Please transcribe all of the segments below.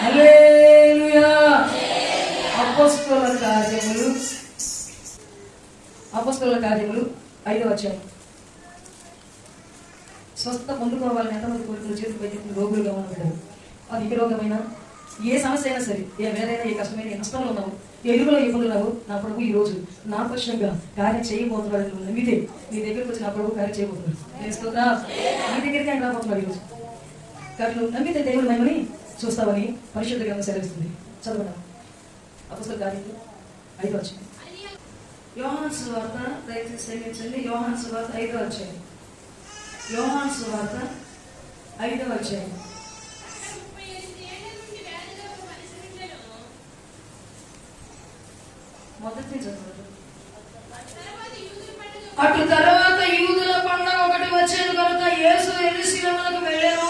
హల్లెలూయా. అపోస్తలుల కార్యములు 5వ అధ్యాయం. స్వస్థత పొందుకోవాలని ఎంతమంది కోరికలు చేతులు పైకి రోగులుగా ఉన్నప్పుడు అది ఏ రోగమైన ఏ సమస్య అయినా సరే, ఏ వేదైనా, ఏ కష్టమైన, ఏ నష్టంలో ఉన్నావు, ఏ ఎదుగులో ఇబ్బందున్నావు, నా ప్రభు ఈ రోజు నా పక్షంగా కార్యం చేయబోతున్నాడు. నువ్వు నమ్మితే నీ దగ్గరికి వచ్చి నా ప్రభు కార్యం చేయబోతున్నాడు. నీ దగ్గరికి ఆయన రాబోతున్నాడు ఈరోజు. కాబట్టి నువ్వు నమ్మితే దేవుడు మహిమని చూస్తావని పరిశుద్ధ గ్రంథం సెలవిస్తుంది. చదవడం అపోస్తలుల కార్యములు 5వ అధ్యాయం. యోహాను సువార్త, దయచేసి క్షమించండి. యోహాను సువార్త 5వ అధ్యాయం. యోహాను సువార్త 5వ అధ్యాయం. మొదటి చదువు. అటు తర్వాత యూదుల పండుగ ఒకటి వచ్చేది కనుక యేసు యెరూషలేమునకు వెళ్ళెను.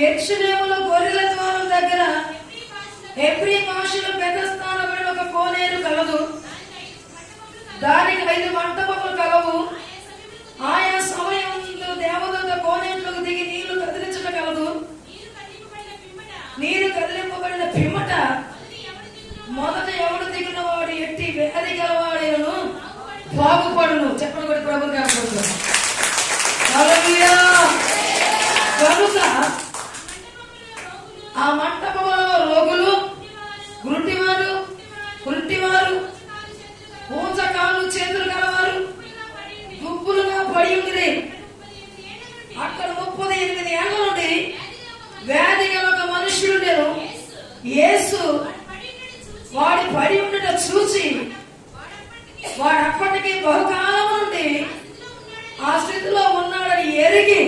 యెరూషలేములో గొర్రెల ద్వారం దగ్గర హెబ్రీ భాషలో బెతస్దా అనబడిన ఒక కోనేరు కలదు. దానికి 5 మంటపములు కలవు. ఆయా సమయములో దేవదూత కోనేరులోకి దిగి నీళ్లు కదిలించట కలదు. నీరు కదిలింపబడిన పిమ్మట మొదట ఎవడు దిగిన వాడు ఎట్టి వ్యాధి గలవాడేను బాగుపడును. చెప్పండి కూడా ప్రభు కనుక ఆ మంటపంలో రోగులు, గురుటివారు, కుంటివారు, పూజకాలు చేతులు గలవారు గుంపులుగా పడి ఉంది. అక్కడ 38 ఏళ్ల నుండి వ్యాధి గల ఒక మనుషుడు నేను. యేసు వాడి పడి ఉండట చూసి వాడు అప్పటికి బహుకాలం నుండి ఆ స్థితిలో ఉన్నాడని ఎరిగి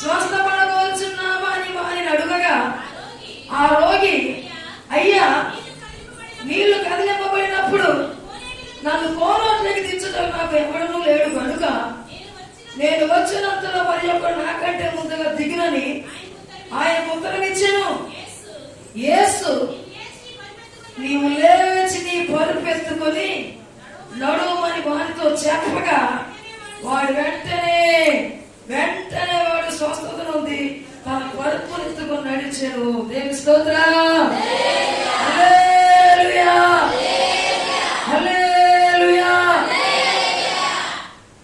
స్వస్థపడవచ్చున్నావా అని వారిని అడుగగా ఆ రోగి, అయ్యా, నీళ్లు కదిలింపబడినప్పుడు నన్ను కోనేరులోకి దించడం నాకు ఎవడనూ లేడు కనుక నేను వచ్చినంతలో మరి ఒకడు నాకంటే ముందుగా దిగునని ఆయన ఉత్తరం ఇచ్చాను. యేసు, నీవు లేచి నీ పరుపెత్తుకొని నడుమని వారితో చెప్పగా వాడు వెంటనే వాడు స్వస్థత ఉంది, తన పరుపునెత్తుకొని నడిచాను. దేవుని స్తోత్రం. హల్లెలూయా, హల్లెలూయా.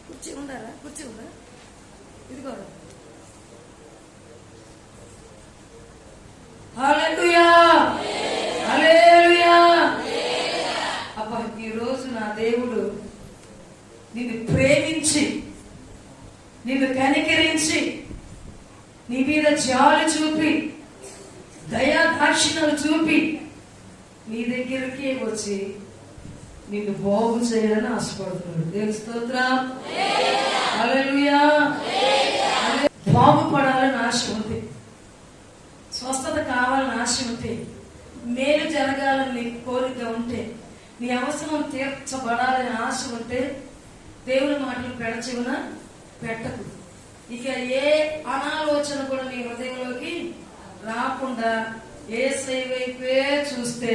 కుర్చీ ఉందా? ఇదిగో. హల్లెలూయా, హల్లెలూయా. అబ్బా, ఈ రోజు నా దేవుడు నిన్ను ప్రేమించి, నిన్ను కనికరించి, నీ మీద జాలి చూపి, దయా దాక్షిణ్యాలు చూపి నీ దగ్గరికి వచ్చి నిన్ను బాగు చేయాలని ఆశపడుతున్నాడు. దేవుని స్తోత్రం. హల్లెలూయా. బాగుపడాలని ఆశ ఉంది, స్వస్థత కావాలని ఆశ ఉంటే, మేలు జరగాలని కోరిక ఉంటే, నీ అవసరం తీర్చబడాలని ఆశ ఉంటే దేవుని మాటలు పెడచెవున పెట్టకు. ఇక ఏ అనాలోచన కూడా నీ హృదయంలోకి రాకుండా యేసయ్య వైపే చూస్తే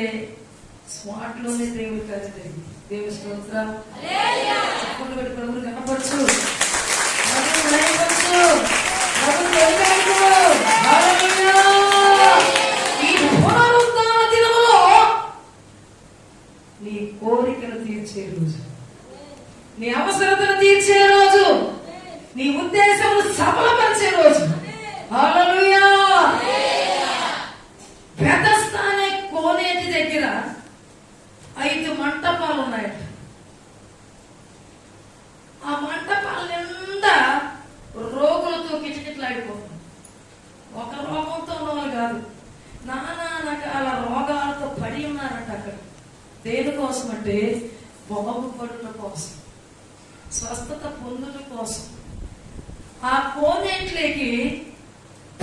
స్మార్ట్ లోనే దేవుడి కార్యం జరిగింది. దేవుని స్తోత్రం. చెప్పండి బట్టి ప్రభువుని కనపరచు, ఈ పునరుద్ధాన దినములో నీ కోరికను తీర్చే రోజు, నీ అవసరతను తీర్చే రోజు, నీ ఉద్దేశమును సఫలపరిచే రోజు. హల్లెలూయా. బెతస్దా అనే కోనేటి దగ్గర 5 మంటపాలు ఉన్నాయట. ఆ మంటపాల నిండా రోగులతో కిటకిటలాడిపోతుంది. ఒక రోగంతో ఉన్నవాళ్ళు కాదు, నానా రకాల రోగాలతో పడి ఉన్నారంట అక్కడ. దేనికోసం అంటే బాగుపడుట కోసం, స్వస్థత పొందుట కోసం. ఆ కోనేట్లోకి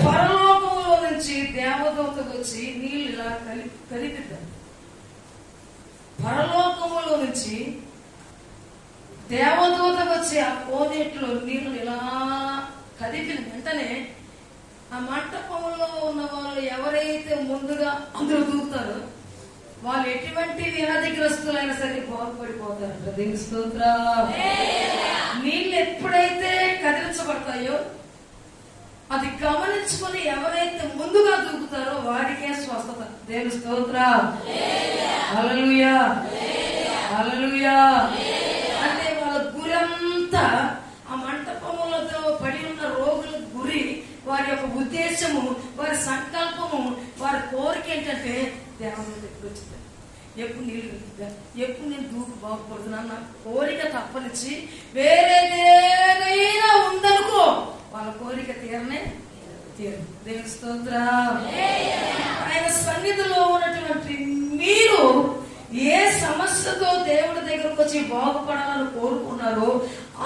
పరలోకంలో నుంచి దేవదూతకు వచ్చి నీళ్ళు ఇలా కలిపిద్దాం. పరలోకంలో నుంచి దేవదూతకు వచ్చి ఆ కోనేట్లో నీళ్లు ఇలా కదిపిన వెంటనే ఆ మంటపంలో ఉన్న వాళ్ళు ఎవరైతే ముందుగా అందరూ దూకుతారో వాళ్ళు ఎటువంటి వ్యాధిగ్రస్తులైనా సరే బాగుపడిపోతారంట. దేవుని స్తోత్రం. నీళ్ళు ఎప్పుడైతే కదిలించబడతాయో అది గమనించుకొని ఎవరైతే ముందుగా దూకుతారో వాడికే స్వస్థత. దేవుని స్తోత్రం. హల్లెలూయా, హల్లెలూయా. అంటే వాళ్ళ గురి అంతా ఆ మంటపములతో పడి ఉన్న రోగుల గురి, వారి యొక్క ఉద్దేశము, వారి సంకల్పము, వారి కోరిక ఏంటంటే దేవుని దగ్గర వచ్చింది. ఎప్పుడు నీళ్ళు కలుగుతా, ఎప్పుడు నేను దూకు బాగుపడుతున్నాను, నా కోరిక తప్పనిచ్చి వేరేదేదైనా ఉందనుకో వాళ్ళ కోరిక తీరనే తీరు. దేవుని స్తోత్రం. ఆయన సన్నిధిలో ఉన్నటువంటి మీరు ఏ సమస్యతో దేవుడి దగ్గరకు వచ్చి బాగుపడాలని కోరుకున్నారో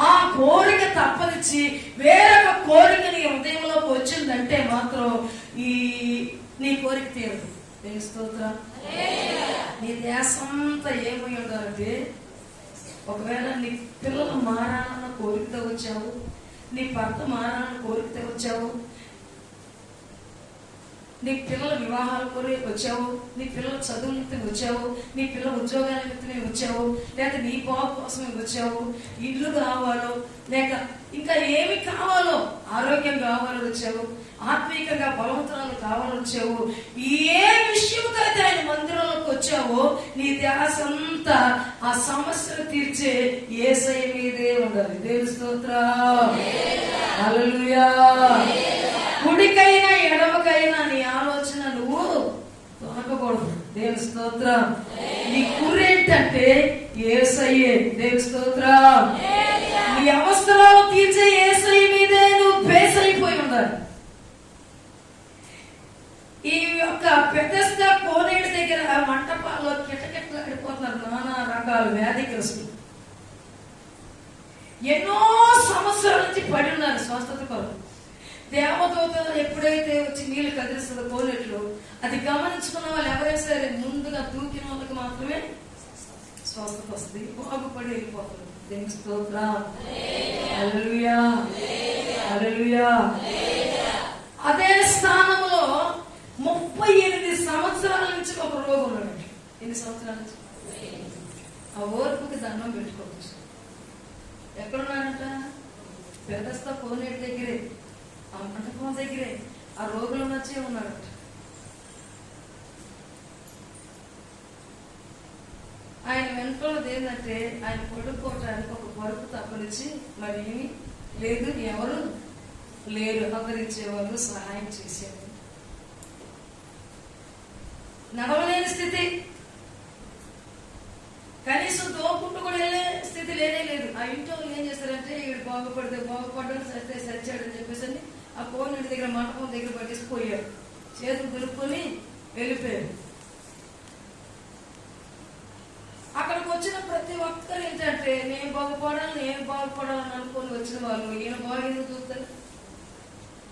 ఆ కోరిక తప్పనిచ్చి వేరొక కోరిక నీ హృదయంలోకి వచ్చిందంటే మాత్రం నీ కోరిక తీరదు. దేవుని స్తోత్రం. నీ దేశంతా ఏమై ఉండాలంటే, ఒకవేళ నీ పిల్లలు మారాలన్న కోరికతో వచ్చావు, నీ భర్త మారాలన్న కోరికతో వచ్చావు, నీ పిల్లల వివాహాల కోరిక వచ్చావు, నీ పిల్లల చదువు నిమిత్తం వచ్చావు, నీ పిల్లల ఉద్యోగాల నిమిత్తమే వచ్చావు, లేక నీ బాబు కోసమే వచ్చావు, ఇల్లు కావాలో లేక ఇంకా ఏమి కావాలో, ఆరోగ్యం కావాలని వచ్చావు, ఆత్మీయంగా బలవంతరాలు కావాలని వచ్చావు, ఏ విషయంతో అయితే ఆయన మందిరంలోకి వచ్చావో నీ ధ్యాస అంతా ఆ సమస్యను తీర్చే యేసయ్య మీదే ఉండాలి. దేవుని స్తోత్రం. హల్లెలూయా. కుడికైనా ఎడమకైనా నీ ఆలోచన నువ్వు తొనకకూడదు. దేవుని స్తోత్రం. నీ గురి ఏంటంటే యేసయ్యే. దేవుని స్తోత్రం. నీ అవసరాలు తీర్చే యేసయ్య మీదే నువ్వు బేస్ అయిపోయి ఉండాలి. ఈ యొక్క పెద్దస్గా కోనేటి దగ్గర మంటపాల్లో కిటకిటలాడిపోతున్నారు నానా రకాల వ్యాధిగ్రస్తులు. ఎన్నో సంవత్సరాల నుంచి పడి ఉన్నారు స్వస్థత కొరకు. దేవదూత ఎప్పుడైతే వచ్చి నీళ్లు కదిలిస్తుందో కోనేట్లో, అది గమనించుకున్న వాళ్ళు ఎవరైనా సరే ముందుగా దూకిన వాళ్ళకి మాత్రమే స్వస్థత వస్తుంది, బాగుపడి వెళ్ళిపోతుంది. దేవుని స్తోత్రం. హల్లెలూయా, హల్లెలూయా. అదే స్థానంలో 38 సంవత్సరాల నుంచి ఒక రోగం ఉన్నాడు. ఎన్ని సంవత్సరాల నుంచి? ఆ ఓర్పుకి దండం పెట్టుకోవచ్చు. ఎక్కడున్నాడంట? పెద్దస్తా కోనేటి దగ్గరే, ఆ మంటపం దగ్గరే ఆ రోగులు వచ్చే ఉన్నాడు. ఆయన వెనుకలది ఏంటంటే ఆయన పడుకోవటానికి ఒక పరుపు తప్పనిచ్చి మరి ఏమి లేదు, ఎవరు లేరు, ఆదరించేవాళ్ళు, సహాయం చేసేవారు. నడవలేని స్థితి, కనీసం తోకుంటూ కూడా వెళ్ళే స్థితి లేనే లేదు. ఆ ఇంట్లో ఏం చేస్తారంటే వీడు బాగుపడితే బాగుపడ్డాడు, సరితే సరిచాడని చెప్పేసి ఆ కోనేటి దగ్గర మంటపం దగ్గర పట్టేసి పోయాడు, చేతులు దులుపుకొని వెళ్ళిపోయాడు. అక్కడికి వచ్చిన ప్రతి ఒక్కరు ఏంటంటే నేను బాగుపడాలని అనుకొని వచ్చిన వాళ్ళు ఈయన బాగా చూస్తారు,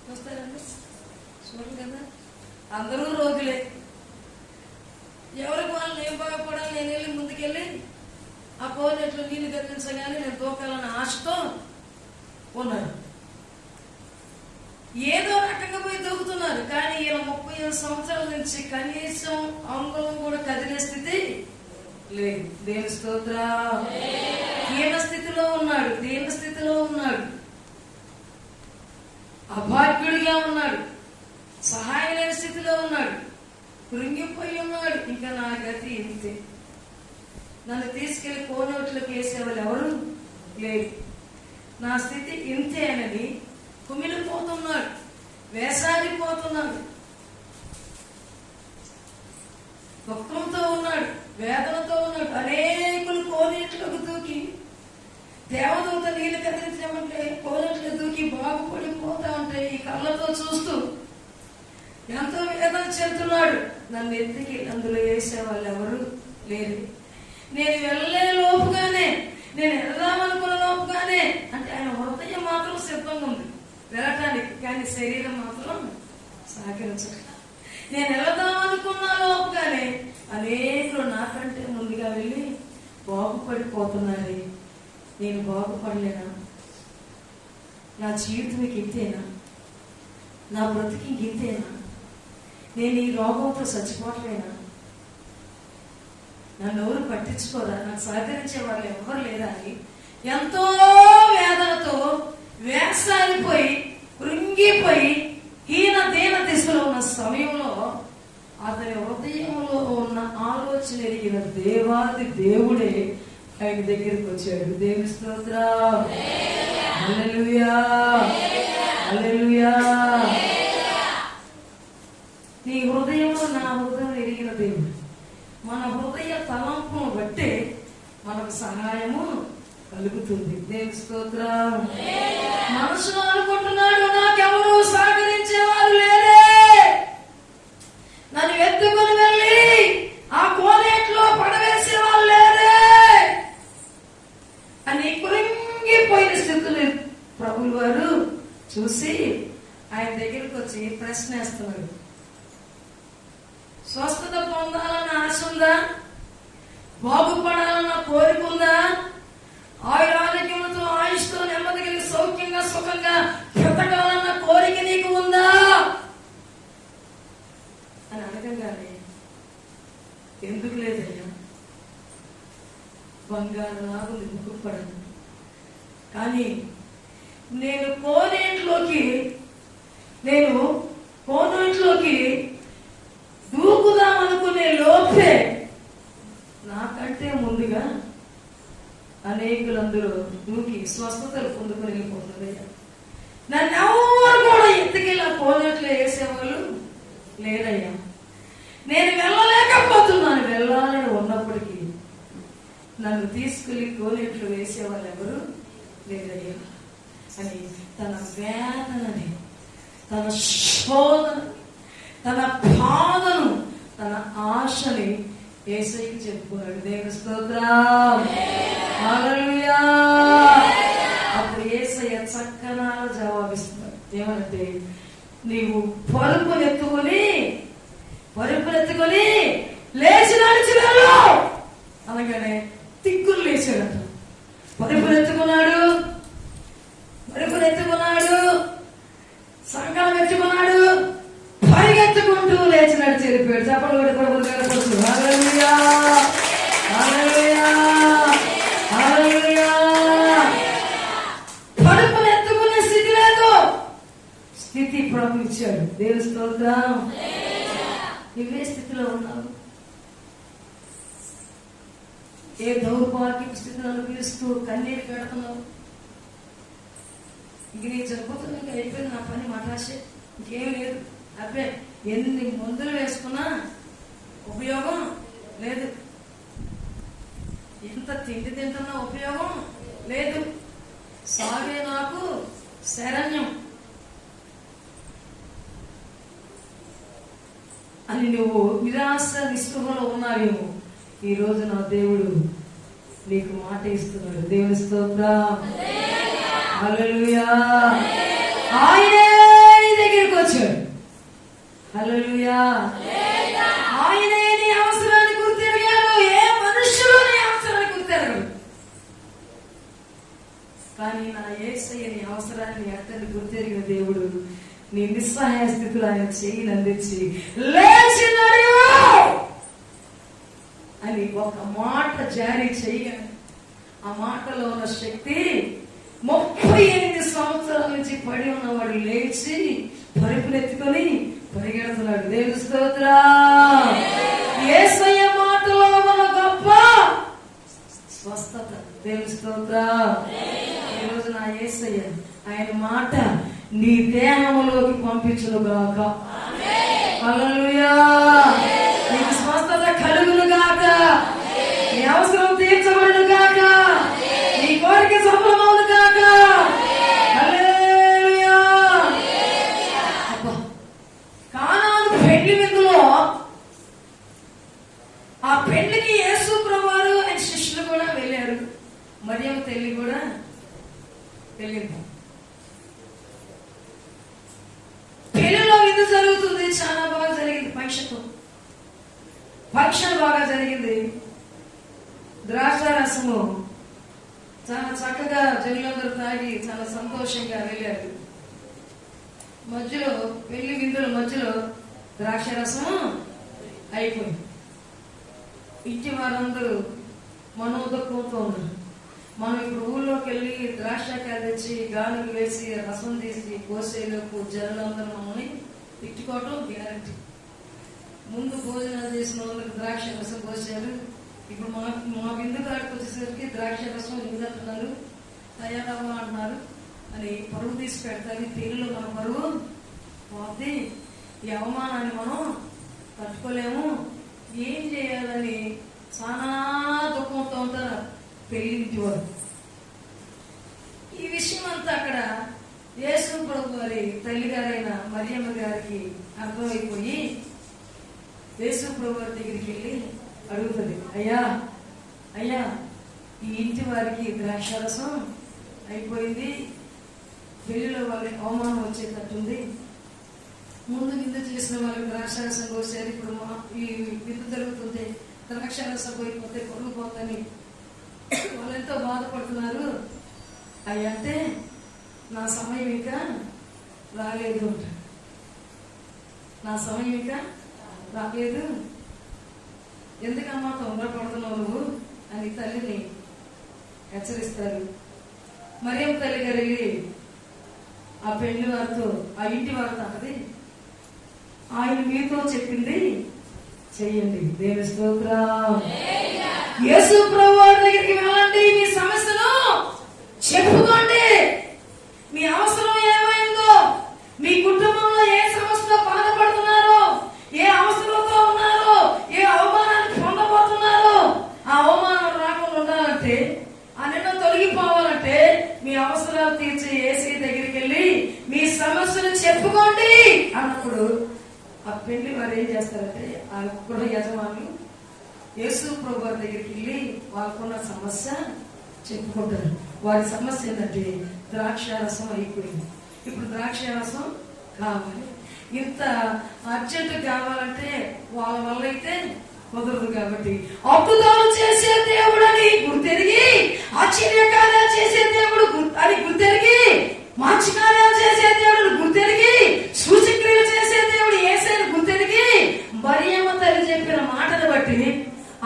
చూస్తారండి, చూడరు కదా. అందరూ రోగులే. ఎవరికి వాళ్ళు నేను బాగుపడాలి, నేను వెళ్ళి ముందుకెళ్ళి ఆ కోనేట్లో నీళ్ళు గర్తించగానే నేను దూకాలన్న ఆశతో ఉన్నారు. ఏదో రకంగా పోయి దూకుతున్నారు. కానీ ఈయన 35 సంవత్సరాల నుంచి కనీసం అంగుళం కూడా కదిలే స్థితి లేదు. దేవుని స్తోత్రం. దీన స్థితిలో ఉన్నాడు, దీన స్థితిలో ఉన్నాడు, అభాగ్యుడిగా ఉన్నాడు, సహాయం లేని స్థితిలో ఉన్నాడు, కృంగిపోయి ఉన్నాడు. ఇంకా నా గతి ఇంతే, నన్ను తీసుకెళ్లి కోనోట్లోకి వేసేవాళ్ళు ఎవరు లేదు, నా స్థితి ఇంతే అని కుమిలిపోతున్నాడు, వేసారిపోతున్నాడు, దుఃఖంతో ఉన్నాడు, వేదనతో ఉన్నాడు. అనేకులు కోనేట్లోకి దూకి దేవదూత నీళ్ళు కదిలించమంటే కోనేట్లో దూకి బాగుపడిపోతా ఉంటే ఈ కళ్ళతో చూస్తూ ఎంతో వేదన చెందుతున్నాడు. నన్ను ఎత్తికి అందులో వేసేవాళ్ళు ఎవరు లేరు. నేను వెళ్ళే లోపుగానే, నేను వెళ్దామనుకున్న లోపుగానే, అంటే ఆయన హృదయం మాత్రం సిద్ధంగా ఉంది వెళ్ళటానికి, కానీ శరీరం మాత్రం సహకరించక నేను వెళ్దామనుకున్న లోపుగానే అనేకులు నాకంటే ముందుగా వెళ్ళి బాగుపడిపోతున్నారు. నేను బాగుపడలేనా? నా జీవితం ఇంతేనా? నా బ్రతికి ఇంతేనా? నేను ఈ రోగంతో చచ్చిపోవట్లేనా? నన్ను ఎవరు పట్టించుకోరా? నాకు సహకరించే వాళ్ళు ఎవరు లేరా అని ఎంతో వేదనతో వేసారిపోయి కృంగిపోయి సమయంలో అతని హృదయంలో ఉన్న ఆలోచన ఎరిగిన దేవాది దేవుడే ఆయన దగ్గరికి వచ్చాడు. దేవుని స్తోత్రం. హల్లెలూయా, హల్లెలూయా. నీ హృదయంలో నా హృదయం ఎరిగిన దేవుడు మన హృదయ తలంపును బట్టి మనకు సహాయము కలుగుతుంది. దేవుని స్తోత్రం. మనసులో అనుకుంటున్నాడు, నాకెవరు సహకరించేవారు లేరే, నన్ను ఎత్తుకుని వెళ్ళి ఆ కోనేట్లో పడవేసే వాళ్ళు లేరే అని కృంగిపోయిన స్థితిని ప్రభువు వారు చూసి ఆయన దగ్గరికి వచ్చి ప్రశ్న వేస్తున్నాడు. స్వస్థత పొందాలన్న ఆశ ఉందా? బాగుపడాలన్న కోరిక ఉందా? ఆయురారోగ్యంతో ఆయుష్తో నెమ్మది కలిగి సౌఖ్యంగా సుఖంగా బ్రతకాలన్న కోరిక నీకు ఉందా అని అడగగానే, ఎందుకు లేదయ్యా, బంగారు లాగుంది ముక్కుపడను, కానీ నేను కోనేట్లోకి దూకుదామనుకునే లోపే నాకంటే ముందుగా అనేకులందరూ దూకి స్వస్థతలు పొందుకొని వెళ్ళిపోతుంది. నన్ను ఎవరు కూడా ఎత్తుకెళ్ళి ఆ కోనేట్లో వేసేవాళ్ళు లేరయ్యా. నేను వెళ్ళలేకపోతున్నాను, వెళ్ళాలని ఉన్నప్పటికీ నన్ను తీసుకెళ్లి కోనేట్లు వేసేవాళ్ళు ఎవరు లేరయ్యా అని తన వేదనని, తన శోధన, తన బాధను, తన ఆశని యేసయ్యకి చెప్పుకున్నాడు. దేవుని స్తోత్రం. హల్లెలూయా. అప్పుడు యేసయ్య చక్కగా జవాబిస్తున్నాడు. ఏమంటే, నీవు పరుపునెత్తుకొని లేచి నడిచి వెళ్ళు అనగానే తిక్కులు లేచాడట. పరుపునెత్తుకున్నాడు, సంకలం ఎత్తుకున్నాడు, పరిగెత్తుకుంటూ లేచి నడిచి వెళ్ళిపోయాడు. చెప్పలు కొడుకు. హల్లెలూయా, హల్లెలూయా, హల్లెలూయా. పరుపునెత్తుకునే స్థితి లేదు, స్థితి ప్రభు ఇచ్చాడు. దేవుని స్తోత్రం. నువ్వే స్థితిలో ఉన్నావు? ఏ దౌర్భాగ్య స్థితిని అనుభవిస్తూ కన్నీరు పెడుతున్నావు? ఇంక నీ జరుగుతుంది, ఇంకా అయిపోయింది, నా పని మటాసే, ఇంకేం లేదు. అబ్బే, ఎన్ని మందులు వేసుకున్నా ఉపయోగం లేదు, ఎంత తిండి తింటున్నా ఉపయోగం లేదు, సాగే నాకు శరణ్యం అని నువ్వు నిరాశ నిస్పృహలో ఉన్నావేమో. ఈ రోజు నా దేవుడు నీకు మాట ఇస్తున్నాడు. దేవుని స్తోత్రం. హల్లెలూయా. ఆయనే నీ దగ్గరికి వచ్చాడు. హల్లెలూయా. ఆయనే నీ అవసరాన్ని గుర్తిరిగాడు. ఏ మనుషులు నీ అవసరాన్ని గుర్తిరగడు, కానీ నా యేసయ్య నీ అవసరాన్ని అతన్ని గుర్తిరిగిన దేవుడు నీ నిస్సహాయ స్థితిలో ఆయన చెయ్యిని అందించి లేచి నడివు అని ఒక మాట జారీ చేయగానే ఆ మాటలో ఉన్న శక్తి 38 సంవత్సరాల నుంచి పడి ఉన్నవాడు లేచి పరుపునెత్తుకొని పరిగెడుతున్నాడు. దేవుని స్తోత్రం. యేసయ్య మాటలో ఉన్న గొప్ప స్వస్థత. దేవుని స్తోత్రం. ఈ రోజు నా యేసయ్య ఆయన మాట నీ దేహంలోకి పంపించును గాక. హల్లెలూయా. నీకు స్వస్థత కలుగును గాక, నీ అవసరం తీర్చబడును గాక, నీ కోరిక సఫలమవును గాక. హల్లెలూయా. కానాను పెళ్లి విందులో ఆ పెళ్లికి యేసు ప్రభువారు ఆయన శిష్యులు కూడా వెళ్ళారు, మరియమ్మ తల్లి కూడా వెళ్ళింది. పెళ్లిలో విందు జరుగుతుంది, చాలా బాగా జరిగింది. ఫంక్షన్ బాగా జరిగింది. ద్రాక్ష రసము చాలా చక్కగా జనులందరూ తాగి చాలా సంతోషంగా వెళ్ళారు. మధ్యలో పెళ్లి విందుల మధ్యలో ద్రాక్ష రసము అయిపోయింది. ఇంటి వారందరూ మనోదకంతో ఉన్నారు. మనం ఇప్పుడు ఊళ్ళోకి వెళ్ళి ద్రాక్షకాయలు తెచ్చి గానుగు వేసి రసం తీసి పోసేలోపు జనులందరూ మనల్ని తిట్టుకోవటం గ్యారంటీ. ముందు భోజనాలు చేసిన వాళ్ళకి ద్రాక్ష రసం పోసారు. ఇప్పుడు మా బిందు కాడికి వచ్చేసరికి ద్రాక్ష రసం ఎందుకంటున్నారు, తయారవ్వ అంటున్నారు అని పరువు తీసి పెడతారు. తెలుగులో మన పరువు పోతే ఈ అవమానాన్ని మనం తట్టుకోలేము. ఏం చేయాలని చాలా దుఃఖంతో ఉంటారు పెళ్లింటి వారు. ఈ విషయం అంతా అక్కడ యేసు ప్రభు వారి తల్లి గారైన మరియమ్మ గారికి అర్థమైపోయి యేసు ప్రభు వారి దగ్గరికి వెళ్ళి అడుగుతుంది, అయ్యా అయ్యా ఈ ఇంటి వారికి ద్రాక్షారసం అయిపోయింది, పెళ్లిలో వాళ్ళకి అవమానం వచ్చేటట్టుంది, ముందు విందు చేసిన వాళ్ళకి ద్రాక్షారసం కోసారు, ఇప్పుడు ఈ విందు జరుగుతుంది, ద్రాక్షారసం పోయిపోతే పొరుగు పోతని వాళ్ళు ఎంతో బాధపడుతున్నారు. అయ్యా అంటే నా సమయం ఇంకా రాలేదు, నా సమయం ఇంకా రాలేదు, ఎందుకమ్మా తొందరపడుతున్నావు నువ్వు అని తల్లిని హెచ్చరిస్తారు. మరియమ్మ తల్లి గారు వెళ్ళి ఆ పెళ్లి వారితో ఆ ఇంటి వారితో అన్నది, ఆయన మీతో చెప్పింది చెయ్యండి. దేవుని స్తోత్రం. యేసు ప్రభు వారి దగ్గరికి వెళ్ళండి, మీ సమస్యను చెప్పుకోండి, మీ అవసరం ఏమైందో, మీ కుటుంబంలో ఏ సమస్యతో బాధపడుతున్నారో, ఏ అవసరంతో ఉన్నారో, ఏ అవమానాన్ని పొందబోతున్నారో, ఆ అవమానం రాకుండా ఉండాలంటే, ఆ నిన్న తొలగిపోవాలంటే మీ అవసరాలు తీర్చే యేసయ్య దగ్గరికి వెళ్ళి మీ సమస్యను చెప్పుకోండి అన్నప్పుడు ఆ పెళ్లి వారు ఏం చేస్తారంటే ఆ గృహ యజమానులు యేసు ప్రభు వారి దగ్గరికి వెళ్ళి వాళ్ళకున్న సమస్య చెప్పుకుంటారు. వారి సమస్య ఏంటంటే ద్రాక్షారసం అయిపోయింది, ఇప్పుడు ద్రాక్షారసం కావాలి. ఇంత అర్జెంట్ కావాలంటే వాళ్ళ వల్ల అయితే కుదరదు కాబట్టి అద్భుతాలు చేసే దేవుడని గుర్తెరిగి, ఆశ్చర్యకార్యాలు చేసే దేవుడు అని గుర్తెరిగి, మంచి కార్యాలు చేసే దేవుడు గుర్తెరిగి, సూచక్రియలు చేసే దేవుడు యేసయ్యను గుర్తెరిగి, మరియమ్మ తల్లి చెప్పిన మాటను బట్టి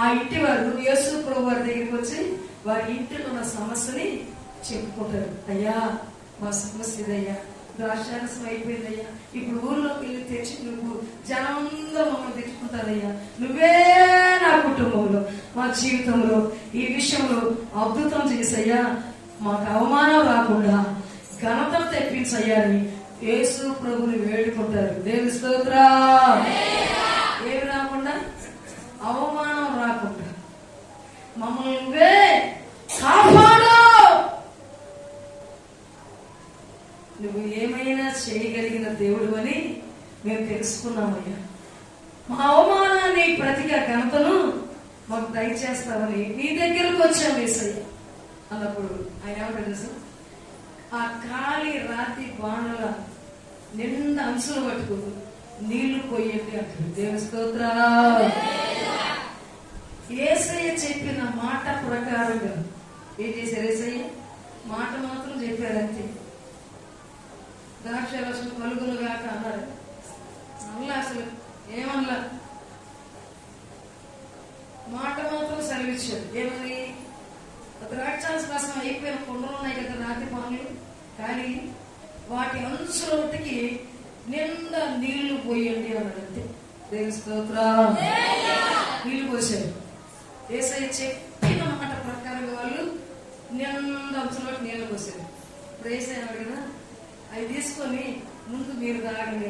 ఆ ఇంటి వారు యేసు ప్రభు వారి దగ్గరికి వచ్చి వారి ఇంటిలో ఉన్న సమస్యని చెప్పుకుంటారు. అయ్యా మా సమస్య ఇదయ్యా, ద్రాక్షారసం అయిపోయిందయ్యా, ఇప్పుడు ఊర్లోకి వెళ్ళి తెచ్చి నువ్వు జనందరూ మమ్మల్ని తెచ్చుకుంటారయ్యా, నువ్వే నా కుటుంబంలో మా జీవితంలో ఈ విషయంలో అద్భుతం చేసయ్యా, మాకు అవమానం రాకుండా ఘనతను తెప్పించయ్యా అని యేసు ప్రభుని వేడుకుంటారు. దేవుని స్తోత్రం. ఏమి రాకుండా, అవమానం రాకుండా మమ్మల్ని నువ్వే కాపాడు, నువ్వు ఏమైనా చేయగలిగిన దేవుడు అని మేము తెలుసుకున్నామయ్యా, మా అవమానాన్ని ప్రతిగా ఘనతను మాకు దయచేస్తామని నీ దగ్గరకు వచ్చాము యేసయ్య అన్నప్పుడు ఆయన ఏమంటారు తెలుసు, ఆ ఖాళీ రాతి బాణల నిండా అంచులు పట్టుకో నీళ్లు పోయండి అంటారు. దేవుని స్తోత్రం. యేసయ్య చెప్పిన మాట ప్రకారంగా ఏం చేశారు? యేసయ్య మాట మాత్రం చెప్పారంతే. ద్రాక్షరసం కలుగులు గాక అన్నారు, అల్లా అసలు ఏమల్లా, మాట మాత్రం సెలవిచ్చాడు. ఏమని? ద్రాక్షరసం అయిపోయిన కొండలు ఉన్నాయి కదా, రాతి పాములు కానీ వాటి అంచులకి నిండా నీళ్లు పోయండి అన్నాడు అంతే. దేవుని స్తోత్రం. నీళ్లు పోసాడు. యేసయ్య చెప్పిన మాట ప్రకారంగా వాళ్ళు నిండా అంచులకి నీళ్లు పోసారు. ఇప్పుడు యేసయ్య అన్నాడు కదా, అవి తీసుకొని ముందు మీరు తాగండి.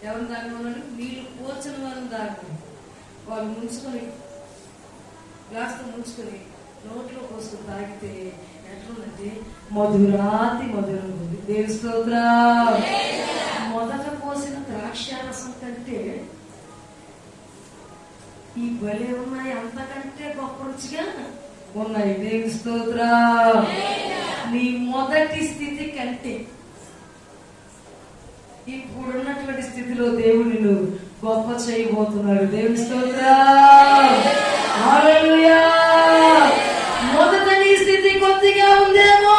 ఎవరిని తాగమన్నాడు? నీళ్లు పోర్చిన వాళ్ళని తాగండి. వాళ్ళు ముంచుకొని గ్లాస్తో ముంచుకొని నోట్లో పోసుకొని తాగితే ఎట్లుందంటే మధురాతి మధురం ఉంది. దేవుని స్తోత్రం. మొదట పోసిన ద్రాక్షారసం కంటే ఈ భలే ఉన్నాయి, అంతకంటే గొప్ప రుచిగా ఉన్నాయి. దేవుని స్తోత్రం. నీ మొదటి స్థితి కంటే ఇప్పుడున్నటువంటి స్థితిలో దేవుడు నిన్ను గొప్ప చేయబోతున్నాడు. దేవుని స్తోత్రం. హల్లెలూయా. మొదట నీ స్థితి కొద్దిగా ఉందేమో,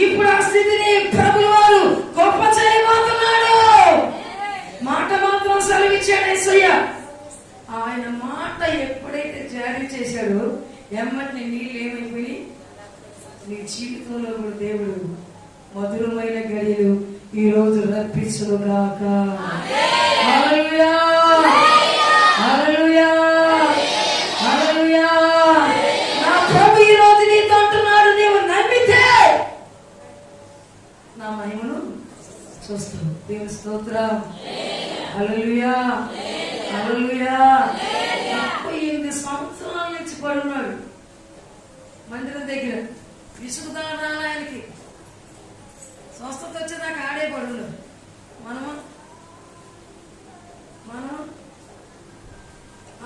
ఇప్పుడు ఆ స్థితిని ప్రభువు వారు గొప్ప చేయబోతున్నాడు. మాట మాత్రం సెలవిచ్చాడు యేసయ్య. ఆయన మాట ఎప్పుడైతే జారీ చేశాడో ఎమ్మటిని నీళ్ళు ఏమైపోయి నీ జీవితంలో కూడా దేవుడు మధురమైన గడియలు ఈ రోజు రప్పించును గాక. హల్లెలూయా, హల్లెలూయా, హల్లెలూయా. నా ప్రభు ఈ రోజు నీతో అంటున్నాడు, నీవు నమ్మితే నా మహిమను చూస్తాను. దేవుని స్తోత్రం. హల్లెలూయా, హల్లెలూయా. 38 సంవత్సరాల నుంచి పడున్నాడు మందిరం దగ్గర. విసుగుతాడు ఆయనకి. స్వస్థత వచ్చేదాకా ఆడే పడున్నాడు. మనము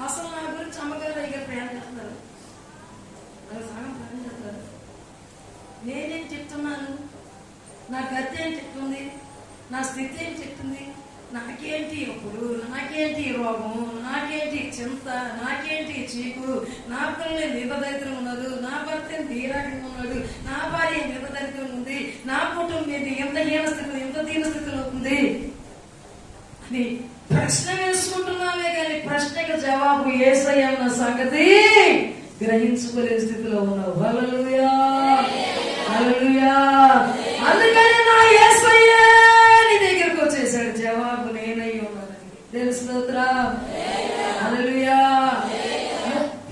అసలు నా గురించి అమ్మగారు దగ్గర ప్రయాణం చేస్తున్నారు, అది సగం ప్రయాణం చేస్తారు. నేనేం చెప్తున్నాను, నా గతి ఏం చెప్తుంది, నా స్థితి ఏం చెప్తుంది, నాకేంటి ఇప్పుడు, నాకేంటి రోగం, నాకేంటి చింత, నాకేంటి చీకు, నా పిల్లలు నిబదరిద్రం ఉన్నారు, నా భర్త దీరాకంగా ఉన్నాడు, నా భార్య నిబదరిద్రం ఉంది, నా కుటుంబం ఎంత హీన స్థితిలో ఎంత దీన స్థితిలో ఉంది అని ప్రశ్న వేసుకుంటున్నావే కానీ ప్రశ్నకు జవాబు యేసయ్య అన్న సంగతి గ్రహించుకునే స్థితిలో ఉన్నావు. హల్లెలూయా, హల్లెలూయా. అందుకని నా యేసయ్య నీ దగ్గరకు వచ్చేసాడు. జవాబు నేనై ఉన్నానని. తెలుస్తుందిరా. హల్లెలూయా.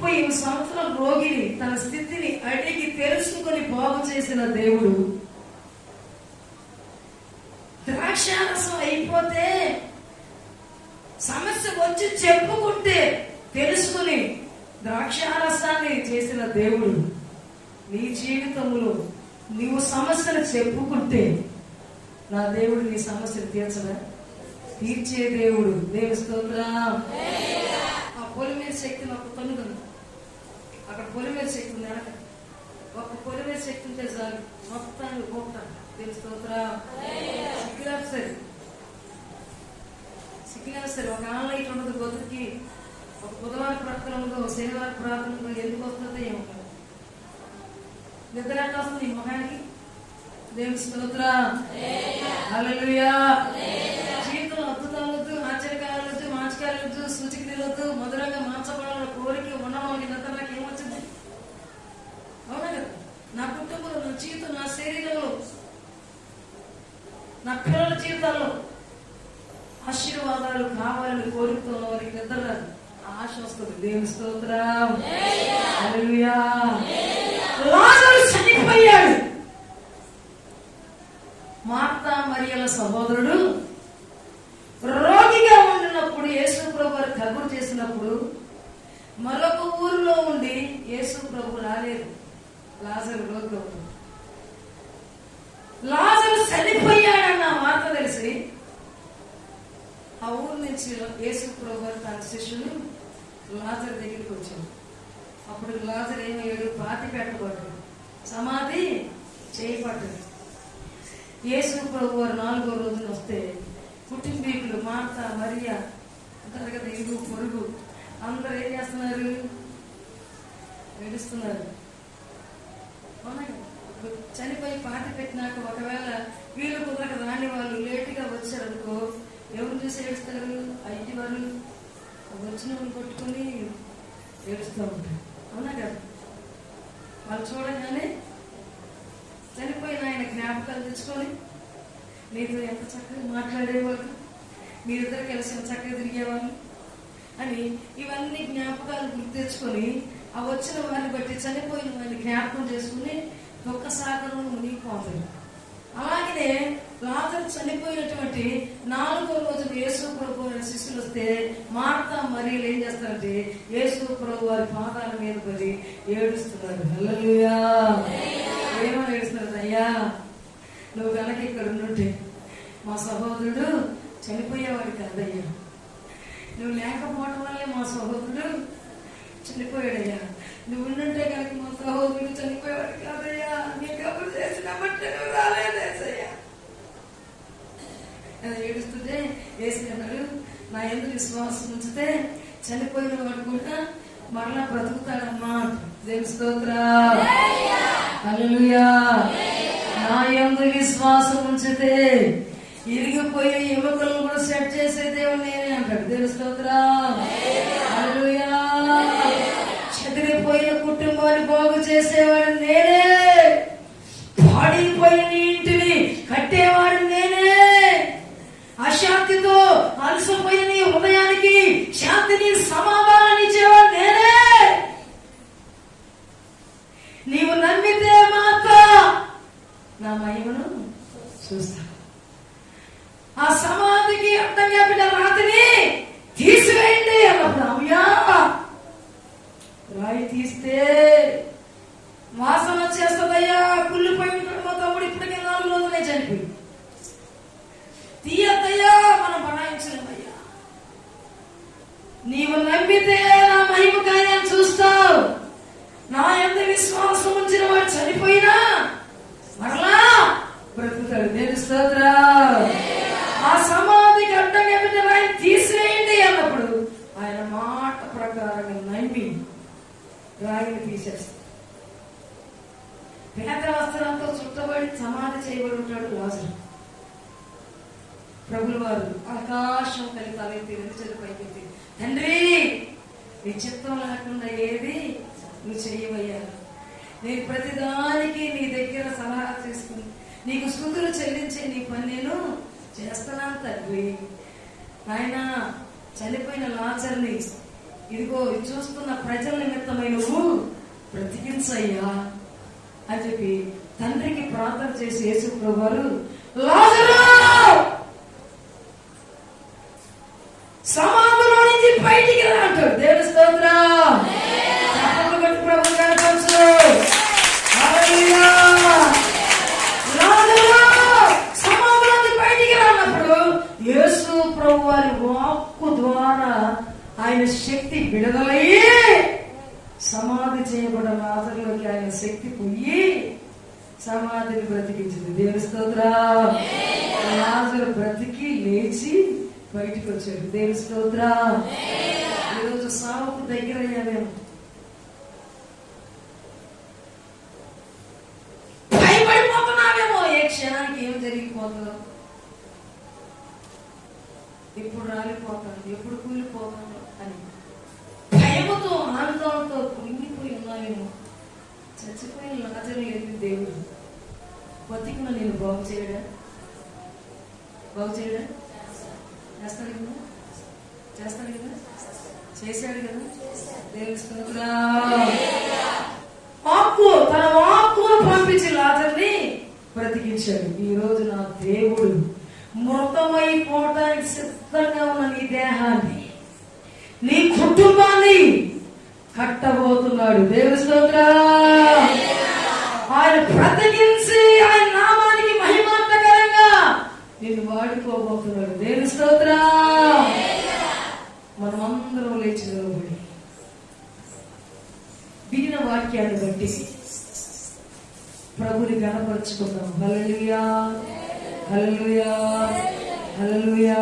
30 సంవత్సరాల రోగిని తన స్థితిని అడిగి తెలుసుకుని బాగు చేసిన దేవుడు, ద్రాక్షారసం అయిపోతే సమస్య వచ్చి చెప్పుకుంటే తెలుసుకుని ద్రాక్షారసాన్ని చేసిన దేవుడు, నీ జీవితంలో నీవు సమస్యను చెప్పుకుంటే నా దేవుడు నీ సమస్యను తీర్చడా? తీర్చే దేవుడు. దేవుని స్తోత్రం. ఆ పొలిమేర శక్తిని ఒక తొన్నుతుంది. అక్కడ పొలిమేర శక్తి ఉంది. వెనక ఒక పొలిమేర శక్తి ఉంటే చాలు మొత్తాన్ని పోతాను. దేవుని స్తోత్రం. సిగ్గులేదు సరే. ఒక ఆన్లైట్ ఉండదు బతుకి. ఒక బుధవారం ప్రార్థన ఉండదు, శనివారం ప్రార్థన ఉండదు. ఎందుకు వస్తుందో ఏమో నిద్ర ఎట్లా వస్తుంది ఈ మొహానికి? దేవుని స్తోత్రం. హల్లెలూయా. జీవితంలో అద్భుతాలు వద్దు, ఆశ్చర్యకాలు వద్దు, మాంచకాలు వద్దు, సూచికలు వద్దు, మధురంగా మాంసపడాల కోరిక ఉన్నవాళ్ళకి నిద్ర నాకు ఏమొచ్చింది? అవునా కదా? నా కుటుంబంలో, నా జీవితం, నా శరీరంలో, నా పిల్లల జీవితాల్లో ఆశీర్వాదాలు కావాలని కోరుకుతున్న వారికి నిద్ర రాదు, ఆశ వస్తుంది. దేవుని స్తోత్రం. హల్లెలూయా. లాజరు చనిపోయాడు. మార్తా మరియల సహోదరుడు రోగిగా ఉండినప్పుడు యేసు ప్రభు వారు కబురు చేసినప్పుడు మరొక ఊరిలో ఉండి యేసు ప్రభు రాలేదు. లాజరు రోగిగా ఉంది. లాజరు చనిపోయాడన్న వార్త తెలిసి ఆ ఊరు నుంచి యేసు ప్రభు వారు తన శిష్యులు లాజరు దగ్గరికి వచ్చారు. అప్పుడు లాజరు ఏమయ్యాడు? పాతి పెట్టబడ్డాడు, సమాధి చేయబడ్డాడు. యేసు ప్రభు వారు 4వ రోజున వస్తే కుటుంబీకులు మార్తా మరియా అంటారు కదా, ఇరుగు పొరుగు అందరూ ఏం చేస్తున్నారు? ఏడుస్తున్నారు. అవునా? చనిపోయి పాతి పెట్టినాక ఒకవేళ వీళ్ళు కుదరక రాని వాళ్ళు లేటుగా వచ్చారనుకో, ఎవరు చూసి ఏడుస్తారు? ఆ ఇంటి వాళ్ళు వచ్చిన వాళ్ళు కొట్టుకొని ఏడుస్తూ ఉంటారు. అవునా కదా? వాళ్ళు చూడగానే చనిపోయిన ఆయన జ్ఞాపకాలు తెచ్చుకొని మీతో ఎంత చక్కగా మాట్లాడేవాళ్ళు, మీరిద్దరు కలిసి ఎంత చక్కగా తిరిగేవాళ్ళు అని ఇవన్నీ జ్ఞాపకాలు గుర్తు తెచ్చుకొని ఆ వచ్చిన వారిని బట్టి చనిపోయిన వారిని జ్ఞాపకం చేసుకుని దుఃఖ సాగరంలో మునిగిపోతారు. అలాగే లాజరు చనిపోయినటువంటి 4వ రోజున యేసు ప్రభు వారి శిష్యులు వస్తే మార్తా మరియలు ఏం చేస్తారంటే యేసు ప్రభు వారి పాదాల మీద పడి ఏడుస్తున్నారు. హల్లెలూయా. ఏమని ఏడుస్తున్నారు? అయ్యా, నువ్వు కనుక ఇక్కడ ఉండుంటే మా సహోదరుడు చనిపోయేవాడు కాదయ్యా, నువ్వు లేకపోవడం వల్లే మా సహోదరుడు చనిపోయాడయ్యా, నువ్వు ఉండుంటే కనుక మా సహోదరుడు చనిపోయేవాడు కాదయ్యా, నీ కబురు చేసినప్పటి నువ్వు రాలేదేసయ్యా ఏడుస్తుంటే వేసినాడు. నా యందు విశ్వాసం ఉంచితే చనిపోయిన వాడు కూడా మరలా బ్రతుకుతాడమ్మా. దేవుని స్తోత్రం. హల్లెలూయా. నా యందు విశ్వాసం ఉంచితే ఇరిగిపోయే ఎముకలను కూడా సెట్ చేసే దేవుడు నేనే అంటాడు. దేవుని స్తోత్రం. హల్లెలూయా. చెదిరిపోయిన కుటుంబాన్ని బాగు చేసేవాడు నేనే, పాడిపోయిన ఇంటిని కట్టేవాడు నేనే. అలసిపోయిన నీ హృదయానికి శాంతిని సమాధానాన్ని ఇచ్చేవాడు నేనే. నీవు నమ్మితే మాత్రం నా మహిమను చూస్తా. ఆ సమాధికి అడ్డంగా పెట్టిన రాతిని తీసివేయండి అన్నప్పుడు అమ్మయ్యా రాయి తీస్తే వాసన వచ్చేస్తుందయ్యా, కుళ్ళిపోయి ఉంటాడు మా తమ్ముడు, ఇప్పటికే 4 రోజులే చనిపోయి. తీయద్దయ్యా, మనం బనాయించలేమయ్యా. నీవు నమ్మితే నా మహిమ కార్యాన్ని చూస్తావు. నా యందు విశ్వాసం ఉంచిన వాడు చనిపోయినా మరలా బ్రతుకుతాడు. దేవుని స్తోత్రం. ఆ సమాధికి అడ్డంగా పెట్టిన రాయిని తీసివేయండి అన్నప్పుడు ఆయన మాట ప్రకారంగా నమ్మి రాయిని తీసేస్తాడు. పేద వస్త్రంతో చుట్టబడి సమాధి చేయబడి ఉంటాడు లాజరు. ప్రభుల వారు ఆకాశం కలిగి తలెత్తి 2 చేతులు పైకెత్తి, తండ్రి నీ చిత్తం లేకుండా ఏది నువ్వు చెయ్యవయ్యా. నేను ప్రతిదానికి నీ దగ్గర సలహా తీసుకుని నీకు స్తుతులు చెల్లించే నీ పని నేను చేస్తున్నాను తండ్రి. ఆయన చనిపోయిన లాజర్ని ఇదిగో చూస్తున్న ప్రజల నిమిత్తమై నువ్వు బ్రతికించయ్యా అని చెప్పి తండ్రికి ప్రార్థన చేసి యేసు ప్రభువారు లాజరు సమాధిలో నుంచి బయటికి రా అంటాడు. దేవుని స్తోత్రం. ప్రభు కనపరచు. హల్లెలూయా. లాజరు సమాధిలో నుంచి బయటికి రానప్పుడు యేసు ప్రభువారి వాక్కు ద్వారా ఆయన శక్తి విడుదలయ్యి సమాధి చేయబడిన లాజరులోకి ఆయన శక్తి పోయి సమాధిని బ్రతికించింది. దేవుని స్తోత్రం. లాజరు బ్రతికి లేచి బయటికి వచ్చాడు. దేవుని స్తోత్రం. ఈరోజు సావుకు దగ్గర అయ్యావేమో, భయపడిపోతున్నావేమో, ఏ క్షణానికి ఏం జరిగిపోతుందో, ఎప్పుడు రాలిపోతాను, ఎప్పుడు కూలిపోతాను అని భయముతో ఆనందంతో కుంగిపోయి ఉన్నావేమో. చచ్చిపోయిన లాజరు లేదు దేవుడు బతికిన నేను బాగు చేయడా చేస్తాడు కదా, చేశాడు కదా. దేవుని స్తోత్రం. తన వాక్కును పంపించి లాజరుని బ్రతికించాడు. ఈ రోజు నా దేవుడు మృతమైపోవడానికి సిద్ధంగా ఉన్న నీ దేహాన్ని, నీ కుటుంబాన్ని కట్టబోతున్నాడు. దేవుని స్తోత్రం. ఆయన బ్రతికించి ఆయన నామానికి మహిమాంతకరంగా నిన్ను వాడుకోబోతున్నాడు. దేవుని స్తోత్రం. మనమందరం లేచి నిలబడి వినిన వాక్యాన్ని బట్టి ప్రభుని గణపరుచుకుందాం. హల్లెలూయా, హల్లెలూయా, హల్లెలూయా.